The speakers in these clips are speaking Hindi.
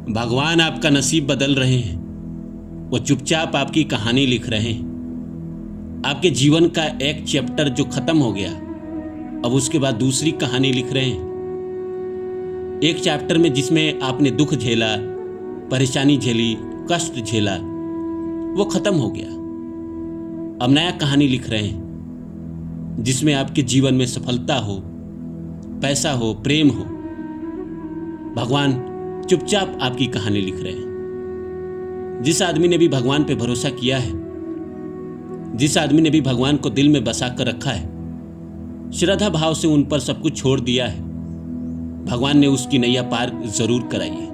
भगवान आपका नसीब बदल रहे हैं। वो चुपचाप आपकी कहानी लिख रहे हैं। आपके जीवन का एक चैप्टर जो खत्म हो गया, अब उसके बाद दूसरी कहानी लिख रहे हैं। एक चैप्टर में जिसमें आपने दुख झेला, परेशानी झेली, कष्ट झेला, वो खत्म हो गया। अब नया कहानी लिख रहे हैं जिसमें आपके जीवन में सफलता हो, पैसा हो, प्रेम हो। भगवान चुपचाप आपकी कहानी लिख रहे हैं। जिस आदमी ने भी भगवान पे भरोसा किया है, जिस आदमी ने भी भगवान को दिल में बसा कर रखा है, श्रद्धा भाव से उन पर सब कुछ छोड़ दिया है, भगवान ने उसकी नैया पार जरूर कराई है।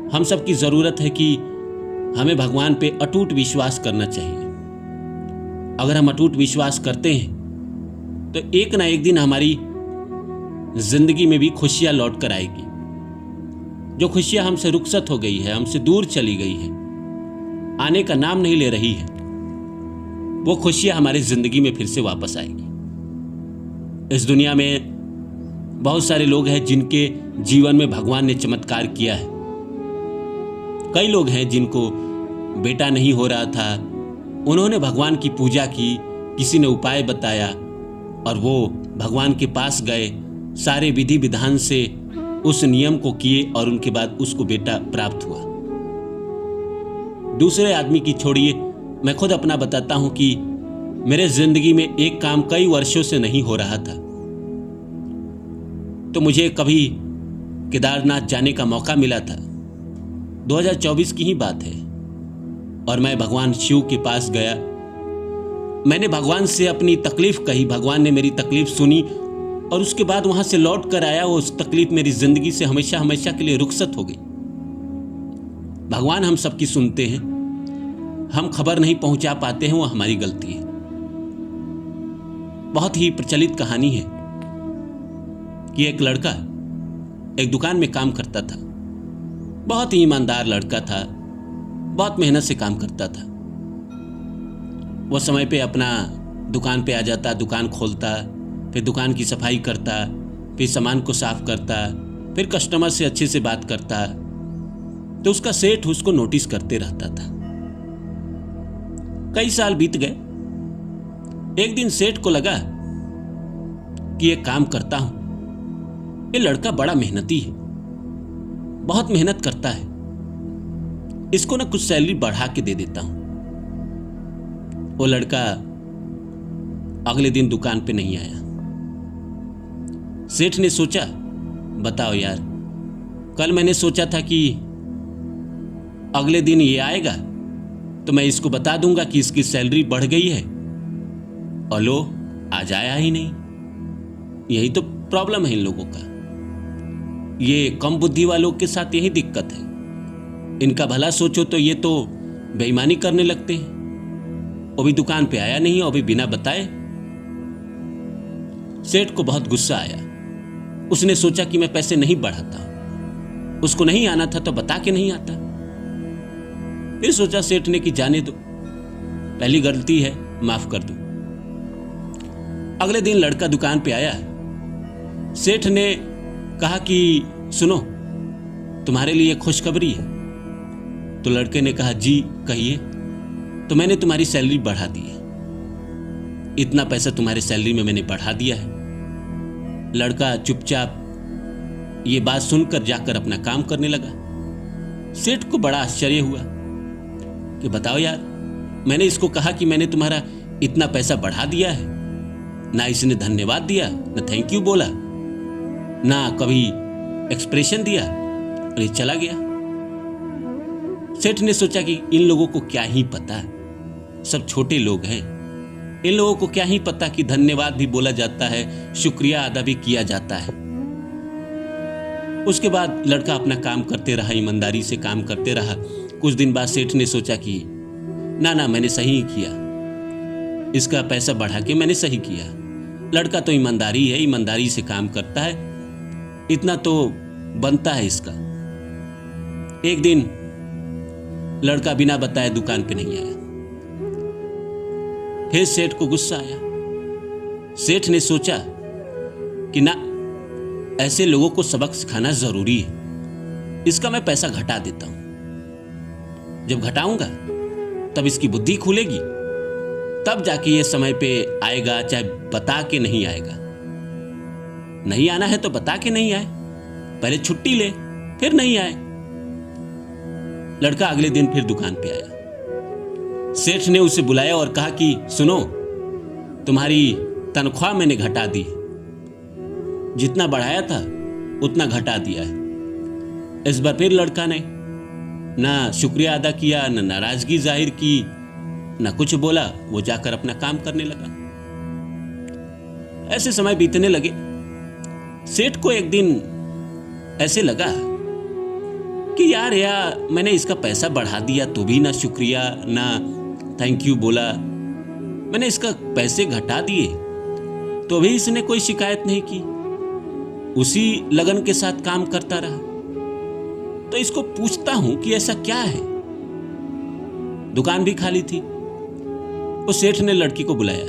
हम सब की जरूरत है कि हमें भगवान पे अटूट विश्वास करना चाहिए। अगर हम अटूट विश्वास करते हैं तो एक ना एक दिन हमारी जिंदगी में भी खुशियां लौट कर आएगी। जो खुशियां हमसे रुखसत हो गई है, हमसे दूर चली गई है, आने का नाम नहीं ले रही है, वो खुशियां हमारी जिंदगी में फिर से वापस आएगी। इस दुनिया में बहुत सारे लोग हैं जिनके जीवन में भगवान ने चमत्कार किया है। कई लोग हैं जिनको बेटा नहीं हो रहा था, उन्होंने भगवान की पूजा की, किसी ने उपाय बताया और वो भगवान के पास गए, सारे विधि विधान से उस नियम को किए और उनके बाद उसको बेटा प्राप्त हुआ। दूसरे आदमी की छोड़िए, मैं खुद अपना बताता हूं कि मेरे जिंदगी में एक काम कई वर्षों से नहीं हो रहा था, तो मुझे कभी केदारनाथ जाने का मौका मिला था। 2024 की ही बात है और मैं भगवान शिव के पास गया। मैंने भगवान से अपनी तकलीफ कही, भगवान ने मेरी तकलीफ सुनी और उसके बाद वहां से लौट कर आया। उस तकलीफ मेरी जिंदगी से हमेशा हमेशा के लिए रुखसत हो गई। भगवान हम सबकी सुनते हैं, हम खबर नहीं पहुंचा पाते हैं, वो हमारी गलती है। बहुत ही प्रचलित कहानी है कि एक लड़का एक दुकान में काम करता था। बहुत ही ईमानदार लड़का था, बहुत मेहनत से काम करता था। वो समय पे अपना दुकान पे आ जाता, दुकान खोलता, फिर दुकान की सफाई करता, फिर सामान को साफ करता, फिर कस्टमर से अच्छे से बात करता। तो उसका सेठ उसको नोटिस करते रहता था। कई साल बीत गए। एक दिन सेठ को लगा कि ये काम करता हूं, ये लड़का बड़ा मेहनती है, बहुत मेहनत करता है, इसको ना कुछ सैलरी बढ़ा के दे देता हूं। वो लड़का अगले दिन दुकान पे नहीं आया। सेठ ने सोचा, बताओ यार, कल मैंने सोचा था कि अगले दिन ये आएगा तो मैं इसको बता दूंगा कि इसकी सैलरी बढ़ गई है, और लो आज आया ही नहीं। यही तो प्रॉब्लम है इन लोगों का। ये कम बुद्धि वालों के साथ यही दिक्कत है। इनका भला सोचो तो ये तो बेईमानी करने लगते हैं। वो भी दुकान पे आया नहीं और भी बिना बताए। सेठ को बहुत गुस्सा आया। उसने सोचा कि मैं पैसे नहीं बढ़ाता, उसको नहीं आना था तो बता के नहीं आता। फिर सोचा सेठ ने कि जाने दो, पहली गलती है, माफ कर दो। अगले दिन लड़का दुकान पे आया। सेठ ने कहा कि सुनो, तुम्हारे लिए खुशखबरी है। तो लड़के ने कहा जी कहिए। तो मैंने तुम्हारी सैलरी बढ़ा दी है, इतना पैसा तुम्हारी सैलरी में मैंने बढ़ा दिया है। लड़का चुपचाप ये बात सुनकर जाकर अपना काम करने लगा। सेठ को बड़ा आश्चर्य हुआ कि बताओ यार, मैंने इसको कहा कि मैंने तुम्हारा इतना पैसा बढ़ा दिया है, ना इसने धन्यवाद दिया, ना थैंक यू बोला, ना कभी एक्सप्रेशन दिया, और ये चला गया। सेठ ने सोचा कि इन लोगों को क्या ही पता, सब छोटे लोग हैं, इन लोगों को क्या ही पता कि धन्यवाद भी बोला जाता है, शुक्रिया अदा भी किया जाता है। उसके बाद लड़का अपना काम करते रहा, ईमानदारी से काम करते रहा। कुछ दिन बाद सेठ ने सोचा कि ना मैंने सही किया, इसका पैसा बढ़ा के मैंने सही किया। लड़का तो ईमानदारी है, ईमानदारी से काम करता है, इतना तो बनता है इसका। एक दिन लड़का बिना बताए दुकान पे नहीं आया। फिर सेठ को गुस्सा आया। सेठ ने सोचा कि ना, ऐसे लोगों को सबक सिखाना जरूरी है। इसका मैं पैसा घटा देता हूं। जब घटाऊंगा तब इसकी बुद्धि खुलेगी, तब जाके ये समय पे आएगा, चाहे बता के नहीं आएगा। नहीं आना है तो बता के नहीं आए, पहले छुट्टी ले, फिर नहीं आए। लड़का अगले दिन फिर दुकान पे आया। सेठ ने उसे बुलाया और कहा कि सुनो, तुम्हारी तनख्वाह मैंने घटा दी, जितना बढ़ाया था उतना घटा दिया है। इस बार फिर लड़का ने ना शुक्रिया अदा किया, ना नाराजगी जाहिर की, ना कुछ बोला। वो जाकर अपना काम करने लगा। ऐसे समय बीतने लगे। सेठ को एक दिन ऐसे लगा कि यार मैंने इसका पैसा बढ़ा दिया तो भी ना शुक्रिया ना थैंक यू बोला, मैंने इसका पैसे घटा दिए तो भी इसने कोई शिकायत नहीं की, उसी लगन के साथ काम करता रहा। तो इसको पूछता हूं कि ऐसा क्या है। दुकान भी खाली थी। उस सेठ ने लड़की को बुलाया,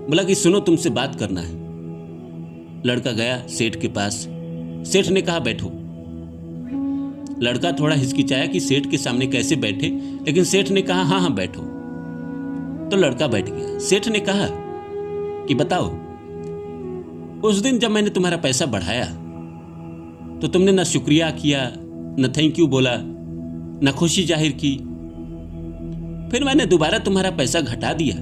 बोला कि सुनो, तुमसे बात करना है। लड़का गया सेठ के पास। सेठ ने कहा बैठो। लड़का थोड़ा हिचकिचाया कि सेठ के सामने कैसे बैठे, लेकिन सेठ ने कहा हाँ हाँ बैठो। तो लड़का बैठ गया। सेठ ने कहा कि बताओ, उस दिन जब मैंने तुम्हारा पैसा बढ़ाया तो तुमने ना शुक्रिया किया, न थैंक यू बोला, न खुशी जाहिर की। फिर मैंने दोबारा तुम्हारा पैसा घटा दिया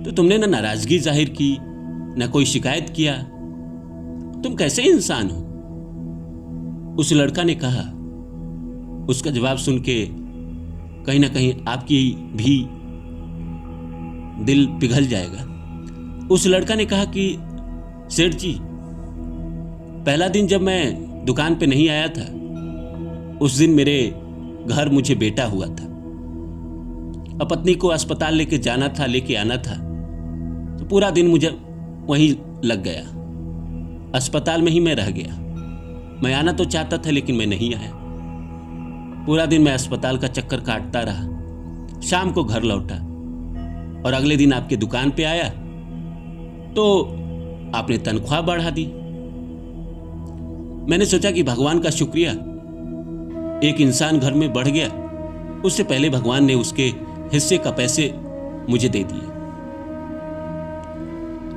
तो तुमने न नाराजगी जाहिर की, न कोई शिकायत किया। तुम कैसे इंसान हो? उस लड़का ने कहा। उसका जवाब सुन के कहीं ना कहीं आपकी भी दिल पिघल जाएगा। उस लड़का ने कहा कि सेठ जी, पहला दिन जब मैं दुकान पे नहीं आया था, उस दिन मेरे घर मुझे बेटा हुआ था। अब पत्नी को अस्पताल लेके जाना था, लेके आना था, तो पूरा दिन मुझे वहीं लग गया। अस्पताल में ही मैं रह गया। मैं आना तो चाहता था लेकिन मैं नहीं आया। पूरा दिन मैं अस्पताल का चक्कर काटता रहा। शाम को घर लौटा और अगले दिन आपके दुकान पे आया तो आपने तनख्वाह बढ़ा दी। मैंने सोचा कि भगवान का शुक्रिया, एक इंसान घर में बढ़ गया, उससे पहले भगवान ने उसके हिस्से का पैसे मुझे दे दिए।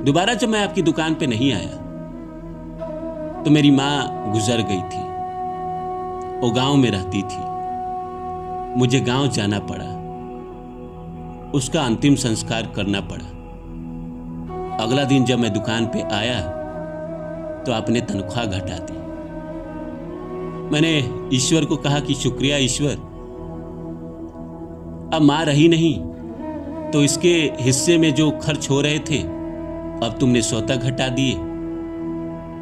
दोबारा जब मैं आपकी दुकान पे नहीं आया तो मेरी मां गुजर गई थी। वो गांव में रहती थी। मुझे गांव जाना पड़ा, उसका अंतिम संस्कार करना पड़ा। अगला दिन जब मैं दुकान पे आया तो आपने तनख्वाह घटा दी। मैंने ईश्वर को कहा कि शुक्रिया ईश्वर, अब मां रही नहीं तो इसके हिस्से में जो खर्च हो रहे थे अब तुमने स्वतः घटा दिए,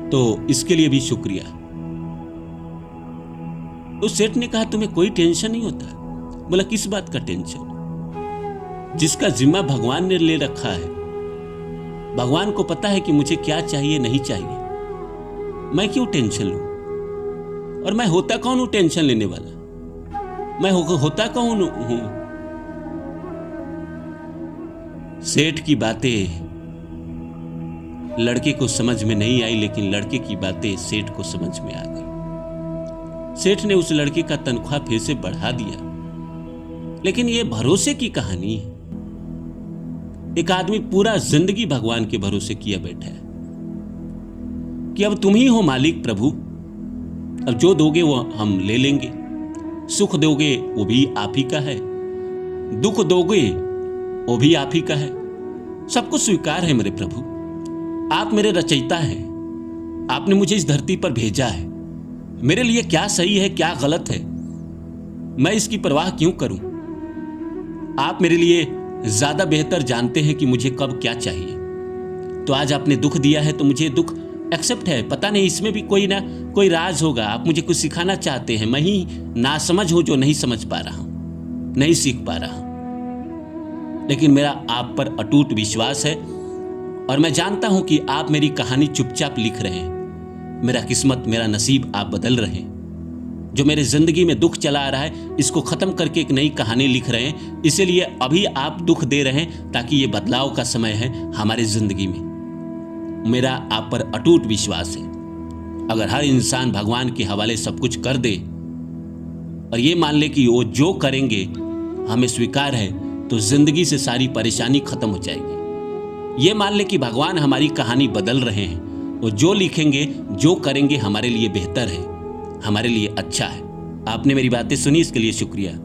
तो इसके लिए भी शुक्रिया। उस सेठ ने कहा तुम्हें कोई टेंशन नहीं होता? बोला किस बात का टेंशन? जिसका जिम्मा भगवान ने ले रखा है, भगवान को पता है कि मुझे क्या चाहिए नहीं चाहिए, मैं क्यों टेंशन लूं? और मैं होता कौन हूं टेंशन लेने वाला? मैं होता कौन हूं? सेठ की बातें लड़के को समझ में नहीं आई, लेकिन लड़के की बातें सेठ को समझ में आ गई। सेठ ने उस लड़के का तनख्वाह फिर से बढ़ा दिया। लेकिन यह भरोसे की कहानी है। एक आदमी पूरा जिंदगी भगवान के भरोसे किया बैठा है कि अब तुम ही हो मालिक प्रभु, अब जो दोगे वो हम ले लेंगे, सुख दोगे वो भी आप ही का है, दुख दोगे वो भी आप ही का है, सब कुछ स्वीकार है मेरे प्रभु। आप मेरे रचयिता हैं, आपने मुझे इस धरती पर भेजा है। मेरे लिए क्या सही है क्या गलत है मैं इसकी परवाह क्यों करूं? आप मेरे लिए ज्यादा बेहतर जानते हैं कि मुझे कब क्या चाहिए। तो आज आपने दुख दिया है तो मुझे दुख एक्सेप्ट है। पता नहीं इसमें भी कोई ना कोई राज होगा, आप मुझे कुछ सिखाना चाहते हैं। मैं ही नासमझ हूं जो नहीं समझ पा रहा हूं, नहीं सीख पा रहा हूं। लेकिन मेरा आप पर अटूट विश्वास है और मैं जानता हूं कि आप मेरी कहानी चुपचाप लिख रहे हैं। मेरा किस्मत, मेरा नसीब आप बदल रहे हैं। जो मेरे जिंदगी में दुख चला आ रहा है इसको खत्म करके एक नई कहानी लिख रहे हैं। इसीलिए अभी आप दुख दे रहे हैं ताकि ये बदलाव का समय है हमारे जिंदगी में। मेरा आप पर अटूट विश्वास है। अगर हर इंसान भगवान के हवाले सब कुछ कर दे और ये मान ले कि वो जो करेंगे हमें स्वीकार है, तो जिंदगी से सारी परेशानी खत्म हो जाएगी। ये मान ले कि भगवान हमारी कहानी बदल रहे हैं, वो जो लिखेंगे जो करेंगे हमारे लिए बेहतर है, हमारे लिए अच्छा है। आपने मेरी बातें सुनी, इसके लिए शुक्रिया।